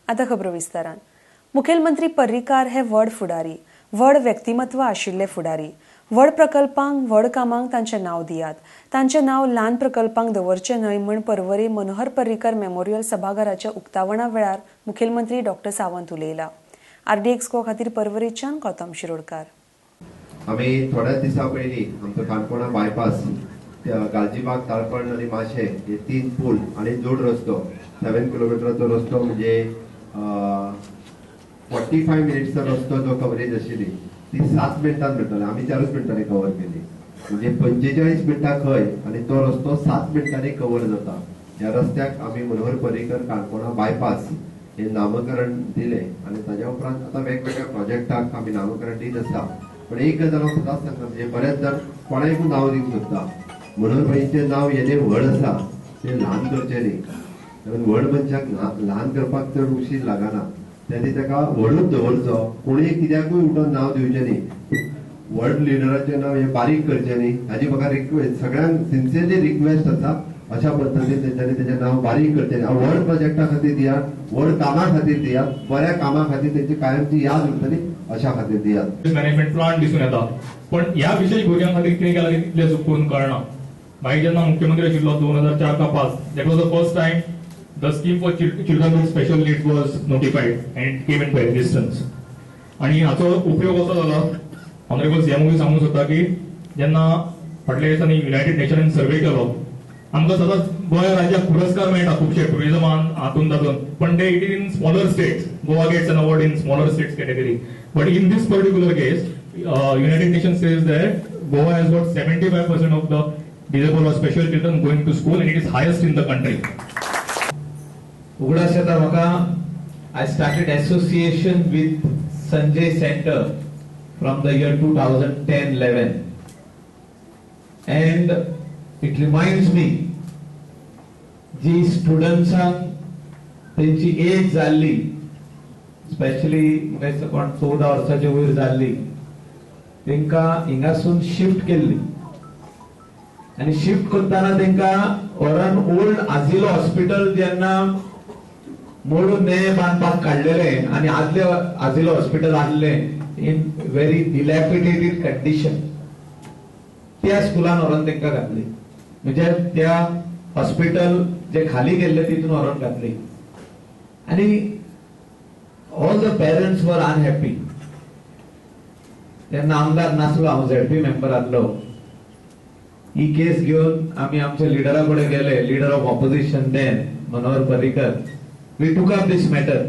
आता खबर विस्तारान। मुखेलमंत्री पर्रीकार हे व्हड फुडारी, व्हड व्यक्तिमत्व आशिल्ले फुडारी। व्हड प्रकल्पांक व्हड कामांक तांचे नाव दियात। तांचे नाव ल्हान प्रकल्पांक दवरचे न्हय म्हण पर्वरी मनोहर पर्रीकार मेमोरियल सभाघराच्या उक्तावणा वेळार मुखेलमंत्री डॉ. सावंत उलयला। आरडी एक्सपो खातीर पर्वरीच्यान गौतम शिरोडकार। आम्ही थोड्याच दिसा पयलीं आमचो काणकोणा बायपास गालजीबाग ताळपण आणि माशे हे 3 पूल आणि जोड रस्तो 7 किलोमीटरचो रस्तो म्हणजे 45 मिनिट्सचो रस्तो जो कव्हरेज आशिल्ली ती 7 मिनिटांत मेळटली। आम्ही 4 मिनिटांनी कव्हर केली, म्हणजे 45 मिनिटां खंय आणि तो रस्तो 7 मिनिटांनी कव्हर जाता। ह्या रस्त्याक आम्ही मनोहर पर्रीकर काणकोणा बायपास हे नामकरण दिले आणि ताज्या उपरांत आता वेगवेगळ्या प्रोजेक्टाक आम्ही नामकरण दीत आसा। पण एक गजाल हांव सदांच सांगता, म्हणजे बरेच जण कोणाकूय नांव दिवंक सोदता, मनोहरभाईंचे नाव येदे व्हड आसा ते ल्हान करचे न्ही, कारण व्हड मनशाक ल्हान करपाक चड उशीर लागना, त्याने ताका व्हडूच दवरचो। कोणूय कित्याकूय उठून नाव दिवचें न्ही, व्हड लिडराचें नाव हे बारीक करचें न्ही, हाजी म्हाका रिक्वेस्ट, सगळ्यांक सिन्सियरली रिक्वेस्ट आसा। अशा पद्दतीन तेंच्यांनी तेजें नाव बारीक करचें न्ही। व्हड प्रोजेक्टा खातीर दियात, व्हड कामा खातीर दियात, बऱ्या कामा खातीर तेंची कायमची याद उरतली अशा खातीर दियात। मॅनेजमेंट प्लान दिसून येता, पण ह्या विशेष भुरग्यां खातीर कितें केलां तितलें चुकून कळना। भाई जेन्ना मुख्यमंत्री आशिल्लो 2004 का 5, that was the first time the scheme for children with special needs was notified and came into existence. आणि हाचो उपयोग असो जालो, ऑनरेबल सीएमओ सांगूंक सोदता की जेन्ना फाटल्या दिसांनी युनायटेड नेशनान सर्वे केलो, आमकां सदांच गोंय राज्याक पुरस्कार मेळटा खुबशे टुरिजमान हातून तातून, पण ते it is in smaller states. Goa gets an award in smaller states category, but in this particular case United Nations says that Goa has got 75% of the disabled or special children going to school and it is highest in the country. उगडास येता म्हाका, I started association with Sanjay Center from the year 2010-11 and it reminds me जी स्टुडंट्सांक तेंची age जाल्ली, specially कोण 14 वर्सांचे वयर जाल्ली, तेंका हिंगासून शिफ्ट केल्ली आणि शिफ्ट करताना तेंका ओरन ओल्ड आजिलो हॉस्पिटल जेन्ना मोडून नये बांदपाक काडलेले आणि आदले आजिलो हॉस्पिटल आहले इन व्हेरी डिलॅपिडेटेड कंडिशन, त्या स्कुलान व्हरून तेंका घातली। म्हणजे त्या हॉस्पिटल जे खाली गेल्ले तितून व्हरून घातली आणि all the parents were unhappy. तेन्ना आमदार नासलो, हांव झेडपी मेंबर आसलो। ही केस घेऊन आम्ही आमच्या लिडरा कडेन गेले, leader of opposition then Manohar Parrikar. We took up this matter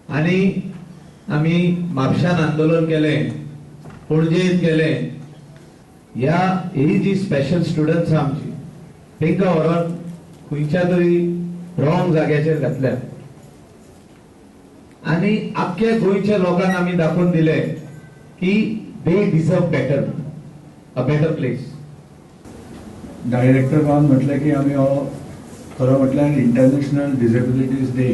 आणि आम्ही म्हापशान आंदोलन केले, पणजेत केले। ही जी स्पेशल स्टुडंट्स आमची तेंका व्हरून खंयच्या तरी रॉंग जाग्याचेर घातल्या आणि आख्ख्या गोंयच्या लोकांक आम्ही दाखवून दिले की they deserve better, a better place. Director Bawan म्हटलें की आमी हो खरो म्हटल्यार इंटरनॅशनल डिसेबिलिटीज डे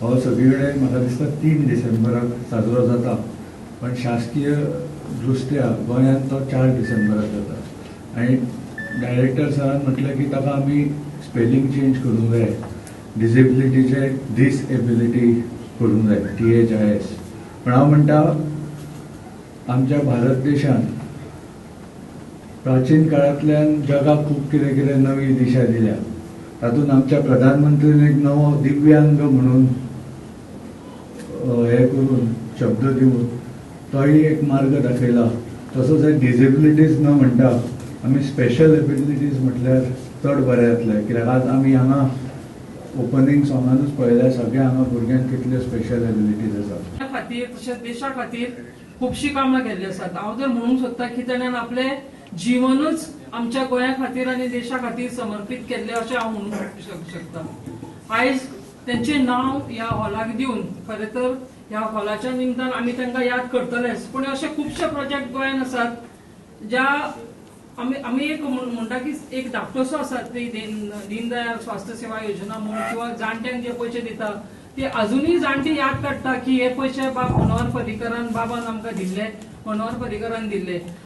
हो सगळीकडे म्हाका दिसता 3 डिसेंबराक साजरो जाता, पण शासकीय दृश्ट्या गोंयांत तो 4 डिसेंबराक जाता। आणि डायरेक्टर सरान म्हटलें की ताका आमी स्पेलिंग चेंज करूंक जाय, डिसेबिलिटीचे डिसएबिलिटी करूंक जाय, THIS। पण हांव म्हणटा आमच्या भारत देशान प्राचीन काळांतल्यान जगाक खूब कितें कितें नवी दिशा दिल्या, तातूंत आमच्या प्रधानमंत्रीन एक नवो दिव्यांग म्हणून हे करून शब्द दिवन तोय एक मार्ग दाखयला। तसोच डिसेबिलिटीज न म्हणटा आमी स्पेशल एबिलिटीज म्हटल्यार चड बरें जातलें, कित्याक आज आमी हांगा ओपनिंग सॉंगानूच पळयल्या सगळ्या हांगा भुरग्यांक कितल्यो स्पेशल एबिलिटीज आसा। खातीर तशेंच देशा खातीर खुबशी कामां केल्ली आसात। हांव जर म्हणूंक सोदता की ताणें आपले जीवनूच आमच्या गोंया खातीर आनी देशा खातीर समर्पीत केल्लें अशें हांव म्हणूंक शकता। आयज तेंचे नांव ह्या हॉलाक दिवन खरें तर ह्या हॉलाच्या निमतान आमी तांकां याद करतलेच, पूण अशे खुबशे प्रोजेक्ट गोंयांत आसात ज्या आम्ही एक म्हणटा की एक धाकटोसो आसा ती दीनदयाळ स्वास्थ्य सेवा योजना म्हणून, किंवा जाणट्यांक जे पयशे दिता ते अजूनही जाणटी याद काडटा की हे पयशे बाब मनोहर पर्रीकरान बाबान आमकां दिल्ले, मनोहर पर्रीकरान दिल्ले।